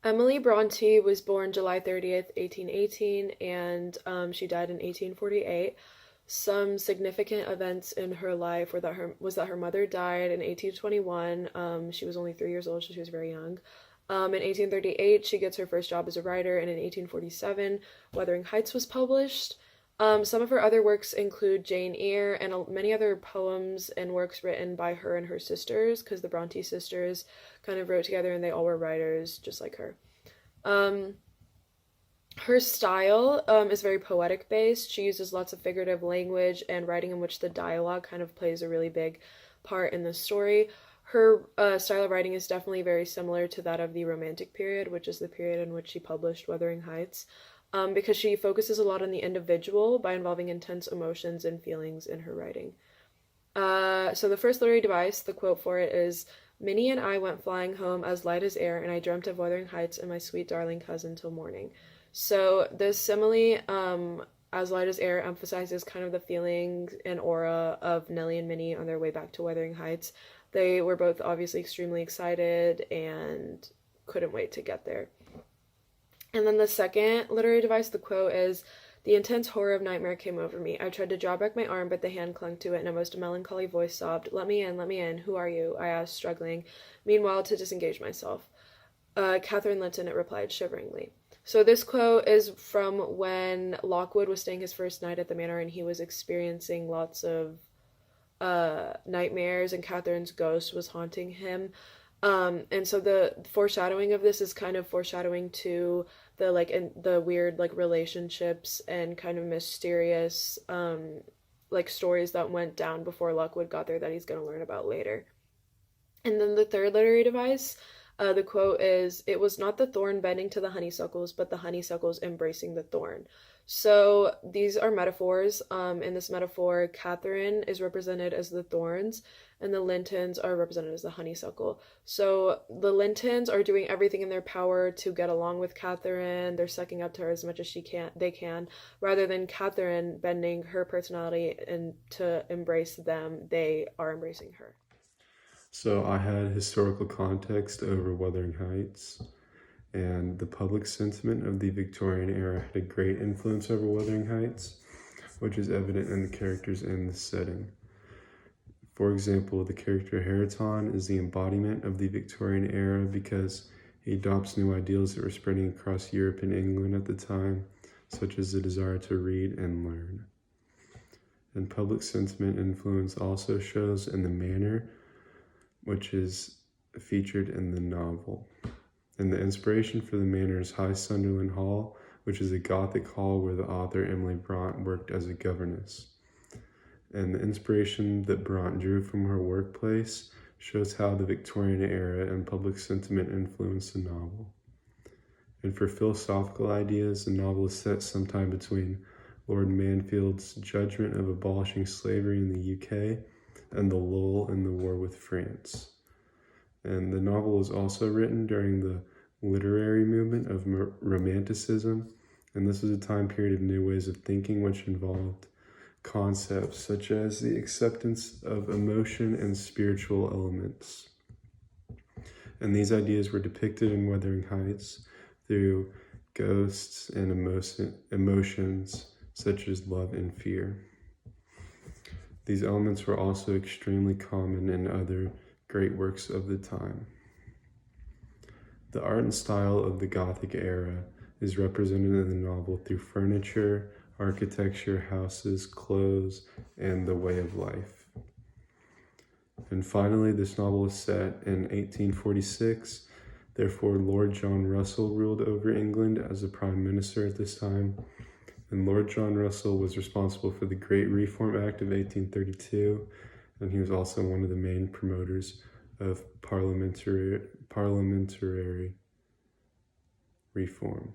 Emily Bronte was born July 30th, 1818, and she died in 1848. Some significant events in her life was that her mother died in 1821. She was only 3 years old, so she was very young. In 1838, she gets her first job as a writer, and in 1847, Wuthering Heights was published. Some of her other works include Jane Eyre and many other poems and works written by her and her sisters, because the Bronte sisters kind of wrote together and they all were writers just like her. Um, Her style is very poetic based. She uses lots of figurative language and writing in which the dialogue kind of plays a really big part in the story. Her style of writing is definitely very similar to that of the Romantic period, which is the period in which she published Wuthering Heights, because she focuses a lot on the individual by involving intense emotions and feelings in her writing. So the first literary device, the quote for it is, Minnie and I went flying home as light as air, and I dreamt of Wuthering Heights and my sweet darling cousin till morning. So this simile, as light as air, emphasizes kind of the feelings and aura of Nellie and Minnie on their way back to Wuthering Heights. They were both obviously extremely excited and couldn't wait to get there. And then the second literary device, the quote is, the intense horror of nightmare came over me. I tried to draw back my arm, but the hand clung to it, and a most melancholy voice sobbed, let me in, who are you? I asked, struggling, meanwhile to disengage myself. Catherine Linton, it replied shiveringly. So this quote is from when Lockwood was staying his first night at the manor, and he was experiencing lots of nightmares, and Catherine's ghost was haunting him. And so the foreshadowing of this is kind of foreshadowing to the weird relationships and kind of mysterious stories that went down before Lockwood got there that he's going to learn about later. And then the third literary device, the quote is, it was not the thorn bending to the honeysuckles, but the honeysuckles embracing the thorn. So these are metaphors. In this metaphor, Catherine is represented as the thorns, and the Lintons are represented as the honeysuckle. So the Lintons are doing everything in their power to get along with Catherine. They're sucking up to her as much as they can, rather than Catherine bending her personality and to embrace them. They are embracing her. So I had historical context over Wuthering Heights, and the public sentiment of the Victorian era had a great influence over Wuthering Heights, which is evident in the characters and the setting. For example, the character Hareton is the embodiment of the Victorian era because he adopts new ideals that were spreading across Europe and England at the time, such as the desire to read and learn. And public sentiment influence also shows in the manor, which is featured in the novel. And the inspiration for the manor is High Sunderland Hall, which is a Gothic hall where the author Emily Bronte worked as a governess. And the inspiration that Bronte drew from her workplace shows how the Victorian era and public sentiment influenced the novel. And for philosophical ideas, the novel is set sometime between Lord Mansfield's judgment of abolishing slavery in the UK and the lull in the war with France. And the novel was also written during the literary movement of Romanticism, and this was a time period of new ways of thinking which involved concepts such as the acceptance of emotion and spiritual elements. And these ideas were depicted in Wuthering Heights through ghosts and emotions such as love and fear. These elements were also extremely common in other great works of the time. The art and style of the Gothic era is represented in the novel through furniture, architecture, houses, clothes, and the way of life. And finally, this novel is set in 1846. Therefore, Lord John Russell ruled over England as the Prime Minister at this time. And Lord John Russell was responsible for the Great Reform Act of 1832, and he was also one of the main promoters of parliamentary reform.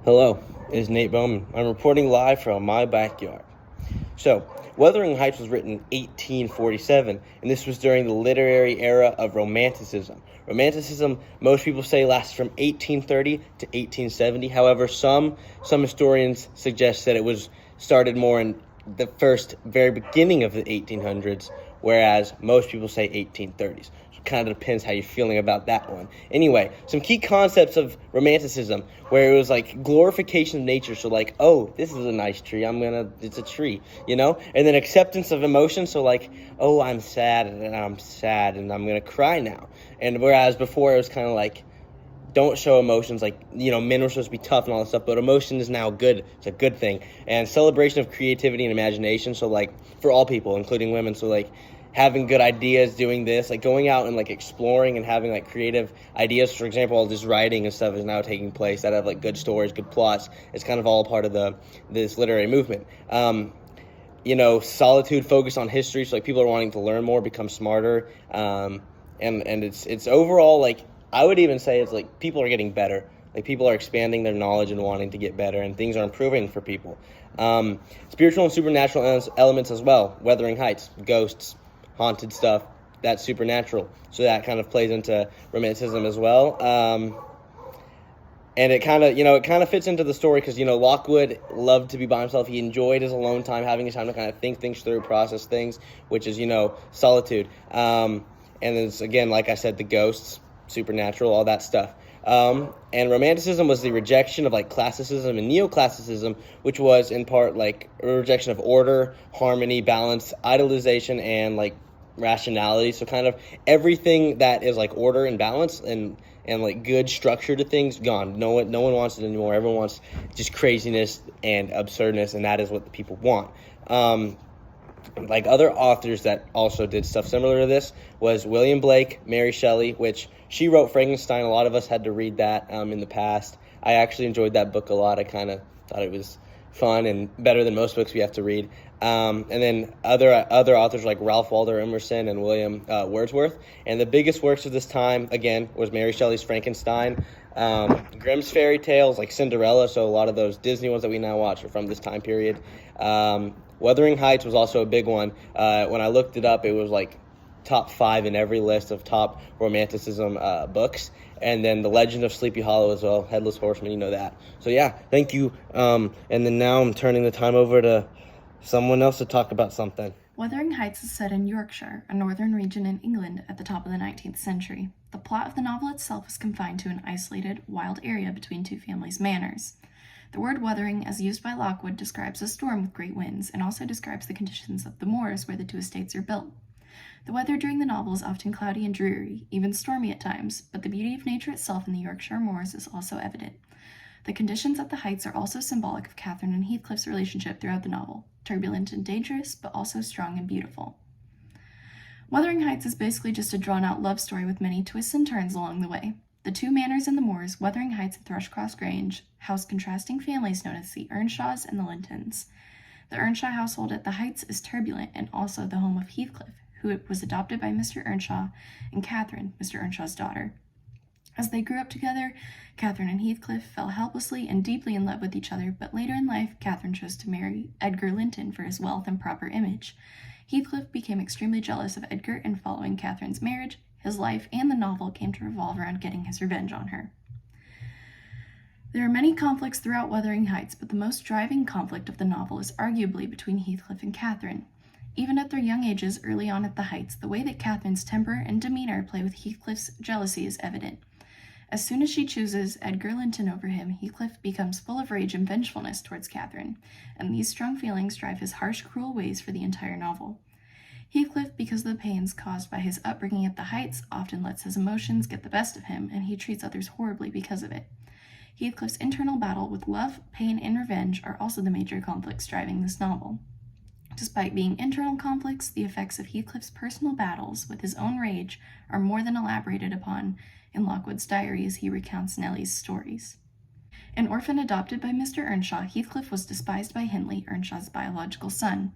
Hello, it is Nate Bowman. I'm reporting live from my backyard. So, Wuthering Heights was written in 1847, and this was during the literary era of Romanticism. Romanticism, most people say, lasted from 1830 to 1870. However, some historians suggest that it was started more in the very beginning of the 1800s, whereas most people say 1830s. So kind of depends how you're feeling about that one. Anyway, some key concepts of Romanticism, where it was like glorification of nature. So like, oh, this is a nice tree. It's a tree, you know? And then acceptance of emotion. So like, oh, I'm sad and I'm going to cry now. And whereas before it was kind of like, don't show emotions, like, you know, men were supposed to be tough and all that stuff, but emotion is now good. It's a good thing. And celebration of creativity and imagination. So like for all people, including women. So like having good ideas, doing this, like going out and like exploring and having like creative ideas. For example, all this writing and stuff is now taking place that have like good stories, good plots. It's kind of all part of this literary movement. You know, solitude, focus on history. So like people are wanting to learn more, become smarter. And it's overall, like, I would even say it's like people are getting better. Like people are expanding their knowledge and wanting to get better, and things are improving for people. Spiritual and supernatural elements as well. Wuthering Heights, ghosts, haunted stuff, that's supernatural. So that kind of plays into Romanticism as well. And it kind of fits into the story because, you know, Lockwood loved to be by himself. He enjoyed his alone time, having his time to kind of think things through, process things, which is, you know, solitude. And it's, again, like I said, the ghosts, supernatural, all that stuff. And Romanticism was the rejection of like classicism and neoclassicism, which was in part like a rejection of order, harmony, balance, idolization, and like rationality. So kind of everything that is like order and balance and like good structure to things, gone. No one wants it anymore. Everyone wants just craziness and absurdness, and that is what the people want. Like other authors that also did stuff similar to this was William Blake, Mary Shelley, which she wrote Frankenstein. A lot of us had to read that in the past. I actually enjoyed that book a lot. I kind of thought it was fun and better than most books we have to read. And then other authors like Ralph Waldo Emerson and William Wordsworth. And the biggest works of this time, again, was Mary Shelley's Frankenstein, Grimm's fairy tales like Cinderella. So a lot of those Disney ones that we now watch are from this time period. Wuthering Heights was also a big one. When I looked it up, it was like top 5 in every list of top Romanticism books. And then The Legend of Sleepy Hollow as well, Headless Horseman, you know that. So yeah, thank you. And then now I'm turning the time over to someone else to talk about something. Wuthering Heights is set in Yorkshire, a northern region in England at the top of the 19th century. The plot of the novel itself is confined to an isolated, wild area between two families' manors. The word wuthering, as used by Lockwood, describes a storm with great winds and also describes the conditions of the moors where the two estates are built. The weather during the novel is often cloudy and dreary, even stormy at times, but the beauty of nature itself in the Yorkshire moors is also evident. The conditions at the heights are also symbolic of Catherine and Heathcliff's relationship throughout the novel, turbulent and dangerous, but also strong and beautiful. Wuthering Heights is basically just a drawn-out love story with many twists and turns along the way. The two manors in the moors, Wuthering Heights and Thrushcross Grange, house contrasting families known as the Earnshaws and the Lintons. The Earnshaw household at the Heights is turbulent and also the home of Heathcliff, who was adopted by Mr. Earnshaw, and Catherine, Mr. Earnshaw's daughter. As they grew up together, Catherine and Heathcliff fell helplessly and deeply in love with each other, but later in life, Catherine chose to marry Edgar Linton for his wealth and proper image. Heathcliff became extremely jealous of Edgar, and following Catherine's marriage, his life and the novel came to revolve around getting his revenge on her. There are many conflicts throughout Wuthering Heights, but the most driving conflict of the novel is arguably between Heathcliff and Catherine. Even at their young ages, early on at the Heights, the way that Catherine's temper and demeanor play with Heathcliff's jealousy is evident. As soon as she chooses Edgar Linton over him, Heathcliff becomes full of rage and vengefulness towards Catherine, and these strong feelings drive his harsh, cruel ways for the entire novel. Heathcliff, because of the pains caused by his upbringing at the Heights, often lets his emotions get the best of him, and he treats others horribly because of it. Heathcliff's internal battle with love, pain, and revenge are also the major conflicts driving this novel. Despite being internal conflicts, the effects of Heathcliff's personal battles with his own rage are more than elaborated upon in Lockwood's diary as he recounts Nellie's stories. An orphan adopted by Mr. Earnshaw, Heathcliff was despised by Hindley, Earnshaw's biological son.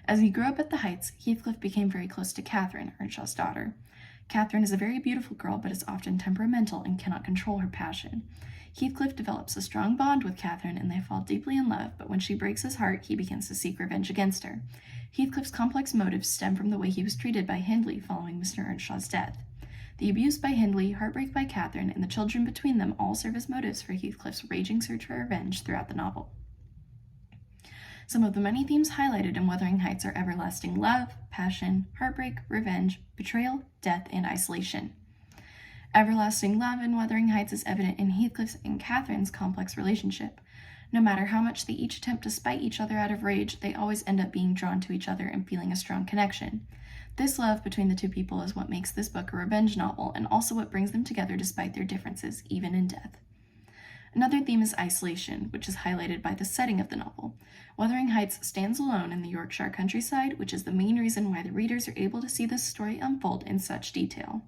As he grew up at the Heights, Heathcliff became very close to Catherine, Earnshaw's daughter. Catherine is a very beautiful girl, but is often temperamental and cannot control her passion. Heathcliff develops a strong bond with Catherine, and they fall deeply in love, but when she breaks his heart, he begins to seek revenge against her. Heathcliff's complex motives stem from the way he was treated by Hindley following Mr. Earnshaw's death. The abuse by Hindley, heartbreak by Catherine, and the children between them all serve as motives for Heathcliff's raging search for revenge throughout the novel. Some of the many themes highlighted in Wuthering Heights are everlasting love, passion, heartbreak, revenge, betrayal, death, and isolation. Everlasting love in Wuthering Heights is evident in Heathcliff's and Catherine's complex relationship. No matter how much they each attempt to spite each other out of rage, they always end up being drawn to each other and feeling a strong connection. This love between the two people is what makes this book a revenge novel, and also what brings them together despite their differences, even in death. Another theme is isolation, which is highlighted by the setting of the novel. Wuthering Heights stands alone in the Yorkshire countryside, which is the main reason why the readers are able to see this story unfold in such detail.